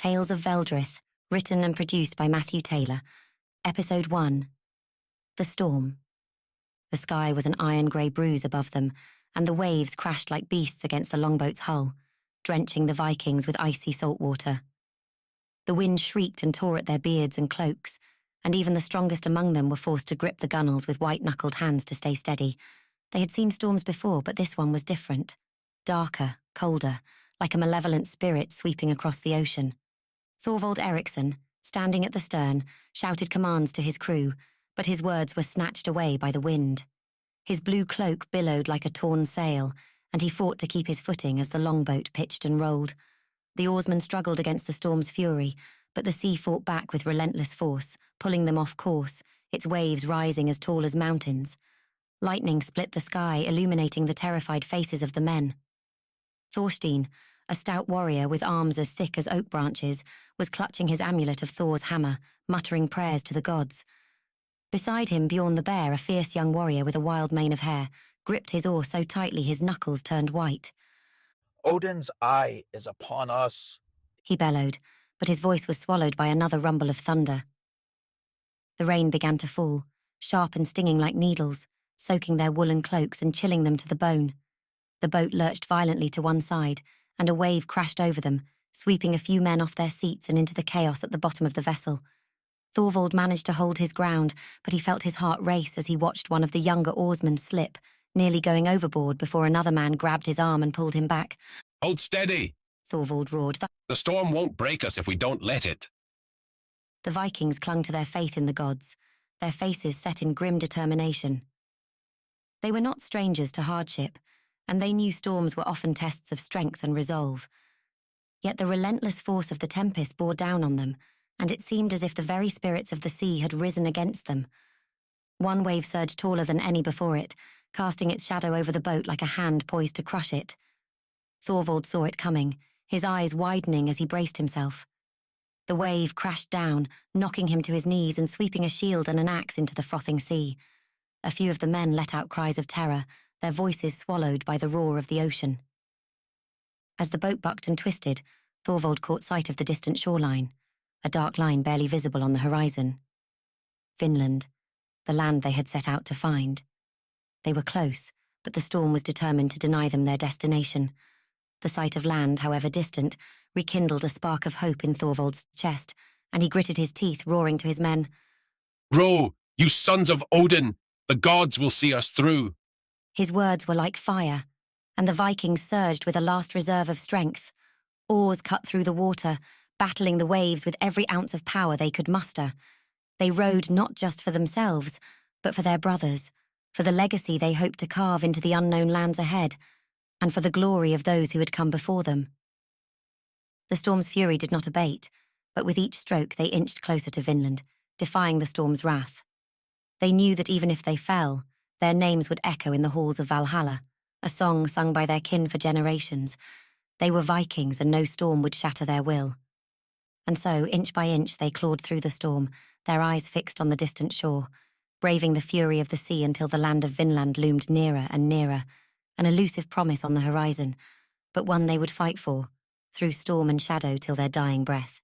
Tales of Veldrith, written and produced by Matthew Taylor. Episode 1. The Storm. The sky was an iron-grey bruise above them, and the waves crashed like beasts against the longboat's hull, drenching the Vikings with icy salt water. The wind shrieked and tore at their beards and cloaks, and even the strongest among them were forced to grip the gunwales with white-knuckled hands to stay steady. They had seen storms before, but this one was different. Darker, colder, like a malevolent spirit sweeping across the ocean. Thorvald Eriksson, standing at the stern, shouted commands to his crew, but his words were snatched away by the wind. His blue cloak billowed like a torn sail, and he fought to keep his footing as the longboat pitched and rolled. The oarsmen struggled against the storm's fury, but the sea fought back with relentless force, pulling them off course, its waves rising as tall as mountains. Lightning split the sky, illuminating the terrified faces of the men. Thorstein, a stout warrior with arms as thick as oak branches, was clutching his amulet of Thor's hammer, muttering prayers to the gods. Beside him, Bjorn the bear, a fierce young warrior with a wild mane of hair, gripped his oar so tightly his knuckles turned white. "Odin's eye is upon us," he bellowed, but his voice was swallowed by another rumble of thunder. The rain began to fall, sharp and stinging like needles, soaking their woolen cloaks and chilling them to the bone. The boat lurched violently to one side, and a wave crashed over them, sweeping a few men off their seats and into the chaos at the bottom of the vessel. Thorvald managed to hold his ground, but he felt his heart race as he watched one of the younger oarsmen slip, nearly going overboard before another man grabbed his arm and pulled him back. "Hold steady," Thorvald roared. "The storm won't break us if we don't let it." The Vikings clung to their faith in the gods, their faces set in grim determination. They were not strangers to hardship, and they knew storms were often tests of strength and resolve. Yet the relentless force of the tempest bore down on them, and it seemed as if the very spirits of the sea had risen against them. One wave surged taller than any before it, casting its shadow over the boat like a hand poised to crush it. Thorvald saw it coming, his eyes widening as he braced himself. The wave crashed down, knocking him to his knees and sweeping a shield and an axe into the frothing sea. A few of the men let out cries of terror, their voices swallowed by the roar of the ocean. As the boat bucked and twisted, Thorvald caught sight of the distant shoreline, a dark line barely visible on the horizon. Vinland, the land they had set out to find. They were close, but the storm was determined to deny them their destination. The sight of land, however distant, rekindled a spark of hope in Thorvald's chest, and he gritted his teeth, roaring to his men, "Row, you sons of Odin! The gods will see us through." His words were like fire, and the Vikings surged with a last reserve of strength. Oars cut through the water, battling the waves with every ounce of power they could muster. They rowed not just for themselves, but for their brothers, for the legacy they hoped to carve into the unknown lands ahead, and for the glory of those who had come before them. The storm's fury did not abate, but with each stroke they inched closer to Vinland, defying the storm's wrath. They knew that even if they fell, their names would echo in the halls of Valhalla, a song sung by their kin for generations. They were Vikings, and no storm would shatter their will. And so, inch by inch, they clawed through the storm, their eyes fixed on the distant shore, braving the fury of the sea until the land of Vinland loomed nearer and nearer, an elusive promise on the horizon, but one they would fight for, through storm and shadow till their dying breath.